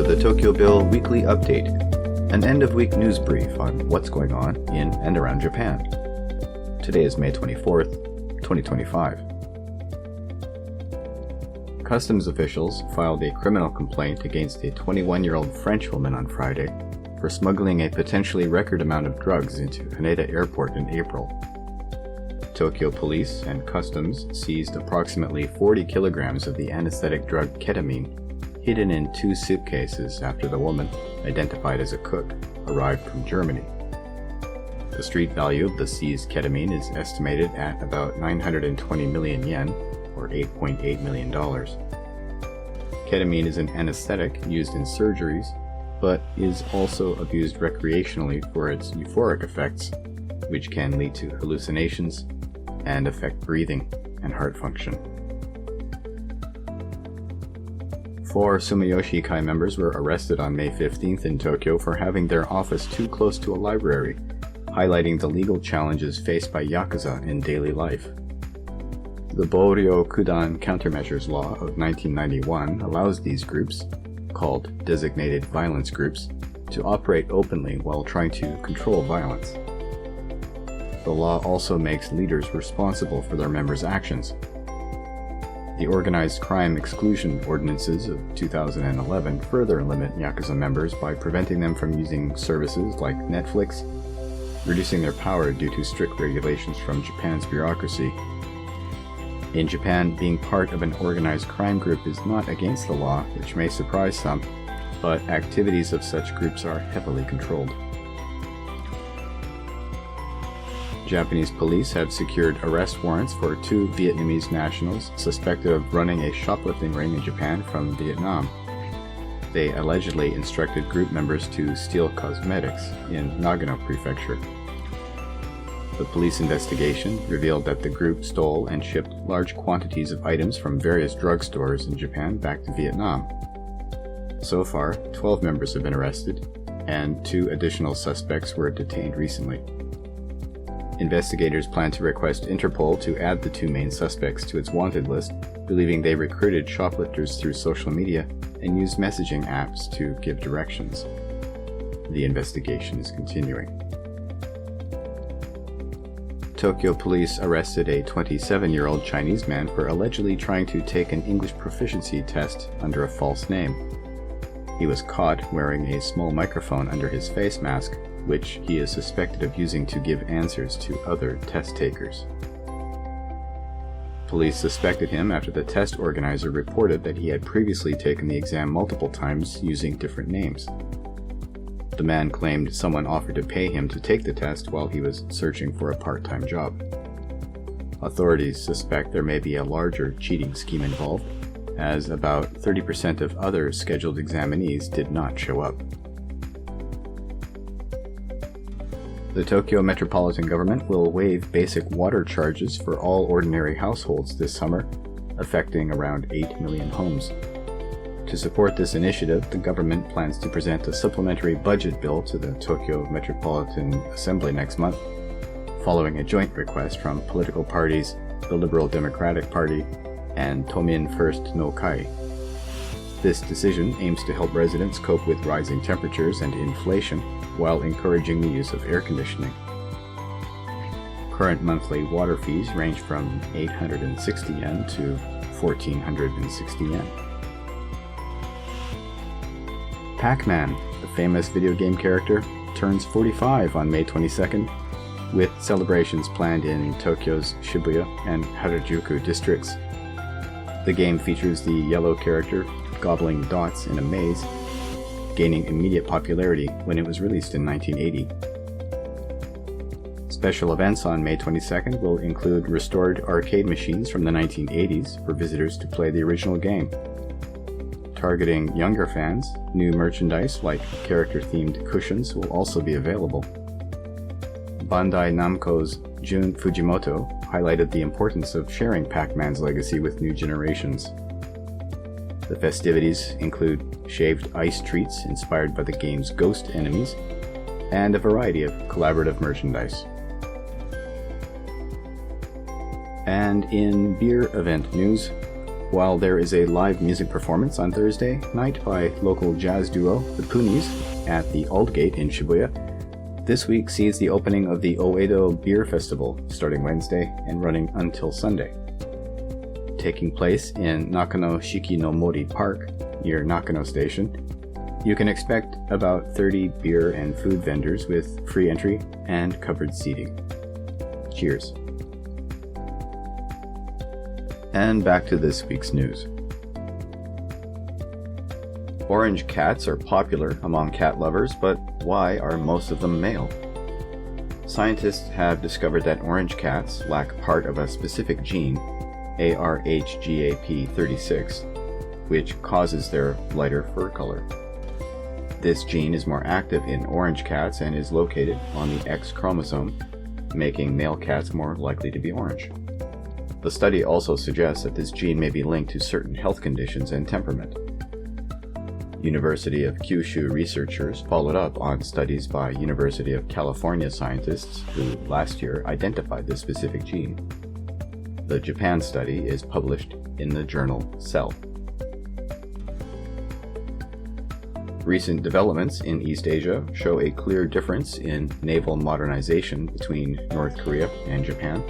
the TokyoBill Weekly Update, an end-of-week news brief on what's going on in and around Japan. Today is May 24th, 2025. Customs officials filed a criminal complaint against a 21-year-old French woman on Friday for smuggling a potentially record amount of drugs into Haneda Airport in April. Tokyo police and customs seized approximately 40 kilograms of the anesthetic drug ketamine hidden in 2 suitcases after the woman, identified as a cook, arrived from Germany. The street value of the seized ketamine is estimated at about 920 million yen, or $8.8 million. Ketamine is an anesthetic used in surgeries, but is also abused recreationally for its euphoric effects, which can lead to hallucinations and affect breathing and heart function. 4 Sumiyoshi Kai members were arrested on May 15th in Tokyo for having their office too close to a library, highlighting the legal challenges faced by Yakuza in daily life. The Boryo Kudan Countermeasures Law of 1991 allows these groups, called designated violence groups, to operate openly while trying to control violence. The law also makes leaders responsible for their members' actions. The Organized Crime Exclusion Ordinances of 2011 further limit Yakuza members by preventing them from using services like Netflix, reducing their power due to strict regulations from Japan's bureaucracy. In Japan, being part of an organized crime group is not against the law, which may surprise some, but activities of such groups are heavily controlled. Japanese police have secured arrest warrants for 2 Vietnamese nationals suspected of running a shoplifting ring in Japan from Vietnam. They allegedly instructed group members to steal cosmetics in Nagano Prefecture. The police investigation revealed that the group stole and shipped large quantities of items from various drugstores in Japan back to Vietnam. So far, 12 members have been arrested, and 2 additional suspects were detained recently. Investigators plan to request Interpol to add the 2 main suspects to its wanted list, believing they recruited shoplifters through social media and used messaging apps to give directions. The investigation is continuing. Tokyo police arrested a 27-year-old Chinese man for allegedly trying to take an English proficiency test under a false name. He was caught wearing a small microphone under his face mask, which he is suspected of using to give answers to other test takers. Police suspected him after the test organizer reported that he had previously taken the exam multiple times using different names. The man claimed someone offered to pay him to take the test while he was searching for a part-time job. Authorities suspect there may be a larger cheating scheme involved, as about 30% of other scheduled examinees did not show up. The Tokyo Metropolitan Government will waive basic water charges for all ordinary households this summer, affecting around 8 million homes. To support this initiative, the government plans to present a supplementary budget bill to the Tokyo Metropolitan Assembly next month, following a joint request from political parties, the Liberal Democratic Party, and Tomin First no Kai. This decision aims to help residents cope with rising temperatures and inflation while encouraging the use of air conditioning. Current monthly water fees range from 860 yen to 1,460 yen. Pac-Man, the famous video game character, turns 45 on May 22nd, with celebrations planned in Tokyo's Shibuya and Harajuku districts. The game features the yellow character gobbling dots in a maze, gaining immediate popularity when it was released in 1980. Special events on May 22nd will include restored arcade machines from the 1980s for visitors to play the original game. Targeting younger fans, new merchandise like character-themed cushions will also be available. Bandai Namco's Jun Fujimoto highlighted the importance of sharing Pac-Man's legacy with new generations. The festivities include shaved ice treats inspired by the game's ghost enemies, and a variety of collaborative merchandise. And in beer event news, While there is a live music performance on Thursday night by local jazz duo The Punies at the Aldgate in Shibuya, this week sees the opening of the Oedo Beer Festival starting Wednesday and running until Sunday. Taking place in Nakano Shikinomori Park near Nakano Station, you can expect about 30 beer and food vendors with free entry and covered seating. Cheers. And back to this week's news. Orange cats are popular among cat lovers, but why are most of them male? Scientists have discovered that orange cats lack part of a specific gene, ARHGAP36, which causes their lighter fur color. This gene is more active in orange cats and is located on the X chromosome, making male cats more likely to be orange. The study also suggests that this gene may be linked to certain health conditions and temperament. University of Kyushu researchers followed up on studies by University of California scientists who last year identified this specific gene. The Japan study is published in the journal Cell. Recent developments in East Asia show a clear difference in naval modernization between North Korea and Japan.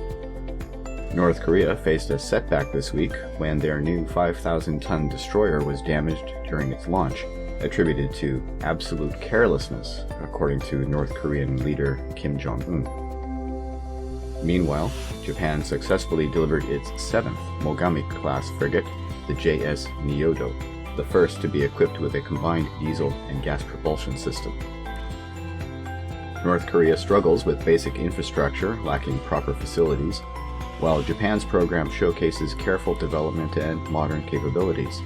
North Korea faced a setback this week when their new 5,000-ton destroyer was damaged during its launch, attributed to absolute carelessness, according to North Korean leader Kim Jong-un. Meanwhile, Japan successfully delivered its 7th Mogami-class frigate, the JS Nyodo, the first to be equipped with a combined diesel and gas propulsion system. North Korea struggles with basic infrastructure lacking proper facilities, while Japan's program showcases careful development and modern capabilities.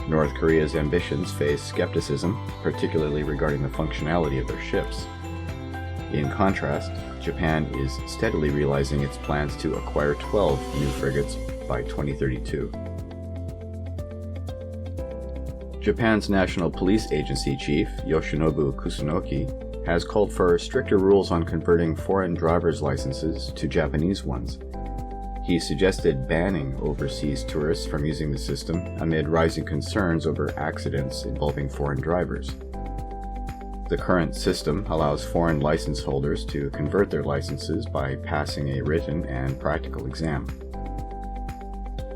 North Korea's ambitions face skepticism, particularly regarding the functionality of their ships. In contrast, Japan is steadily realizing its plans to acquire 12 new frigates by 2032. Japan's National Police Agency Chief, Yoshinobu Kusunoki, has called for stricter rules on converting foreign driver's licenses to Japanese ones. He suggested banning overseas tourists from using the system amid rising concerns over accidents involving foreign drivers. The current system allows foreign license holders to convert their licenses by passing a written and practical exam.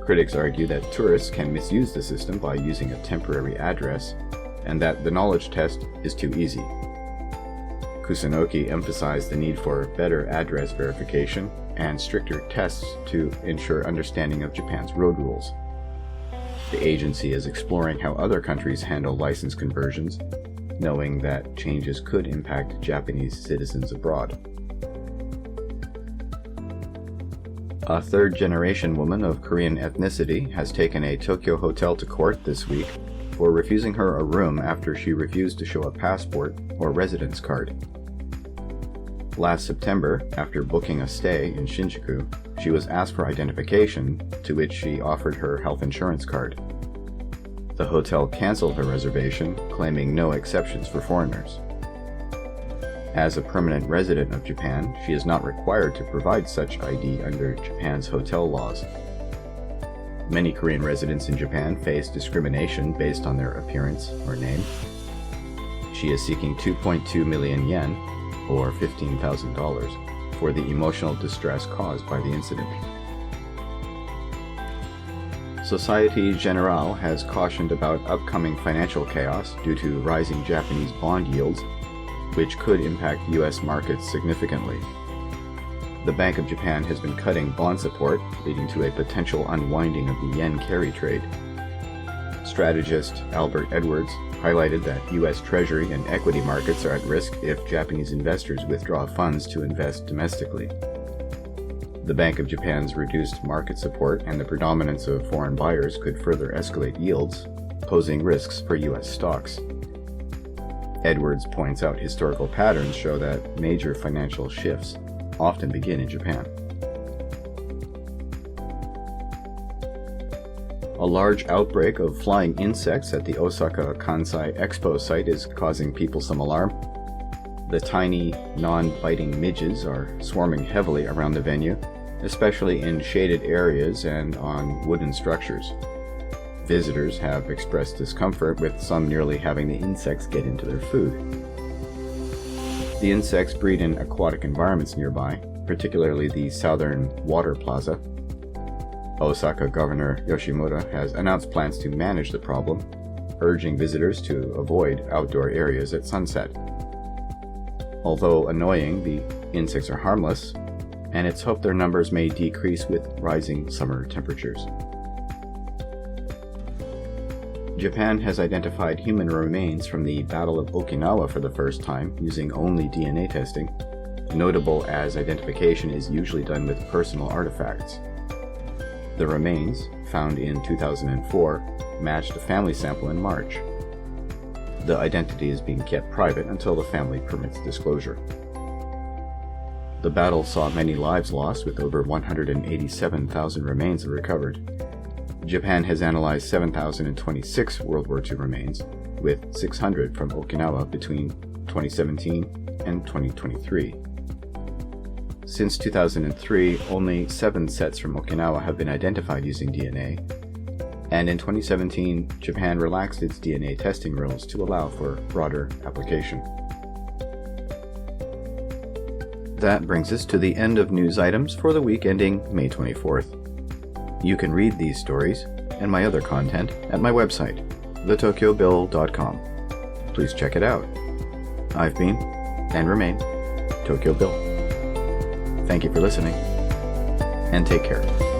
Critics argue that tourists can misuse the system by using a temporary address, and that the knowledge test is too easy. Kusunoki emphasized the need for better address verification and stricter tests to ensure understanding of Japan's road rules. The agency is exploring how other countries handle license conversions, knowing that changes could impact Japanese citizens abroad. A third-generation woman of Korean ethnicity has taken a Tokyo hotel to court this week for refusing her a room after she refused to show a passport or residence card. Last September, after booking a stay in Shinjuku, she was asked for identification, to which she offered her health insurance card. The hotel canceled her reservation, claiming no exceptions for foreigners. As a permanent resident of Japan, she is not required to provide such ID under Japan's hotel laws. Many Korean residents in Japan face discrimination based on their appearance or name. She is seeking 2.2 million yen, or $15,000, for the emotional distress caused by the incident. Societe Generale has cautioned about upcoming financial chaos due to rising Japanese bond yields, which could impact U.S. markets significantly. The Bank of Japan has been cutting bond support, leading to a potential unwinding of the yen carry trade. Strategist Albert Edwards highlighted that U.S. Treasury and equity markets are at risk if Japanese investors withdraw funds to invest domestically. The Bank of Japan's reduced market support and the predominance of foreign buyers could further escalate yields, posing risks for U.S. stocks. Edwards points out historical patterns show that major financial shifts often begin in Japan. A large outbreak of flying insects at the Osaka Kansai Expo site is causing people some alarm. The tiny, non-biting midges are swarming heavily around the venue, especially in shaded areas and on wooden structures. Visitors have expressed discomfort, with some nearly having the insects get into their food. The insects breed in aquatic environments nearby, particularly the southern water plaza. Osaka Governor Yoshimura has announced plans to manage the problem, urging visitors to avoid outdoor areas at sunset. Although annoying, the insects are harmless, and it's hoped their numbers may decrease with rising summer temperatures. Japan has identified human remains from the Battle of Okinawa for the first time using only DNA testing, notable as identification is usually done with personal artifacts. The remains, found in 2004, matched a family sample in March. The identity is being kept private until the family permits disclosure. The battle saw many lives lost, with over 187,000 remains recovered. Japan has analyzed 7,026 World War II remains, with 600 from Okinawa between 2017 and 2023. Since 2003, only 7 sets from Okinawa have been identified using DNA, and in 2017, Japan relaxed its DNA testing rules to allow for broader application. That brings us to the end of news items for the week ending May 24th. You can read these stories and my other content at my website, theTokyoBill.com. Please check it out. I've been, and remain, Tokyo Bill. Thank you for listening, and take care.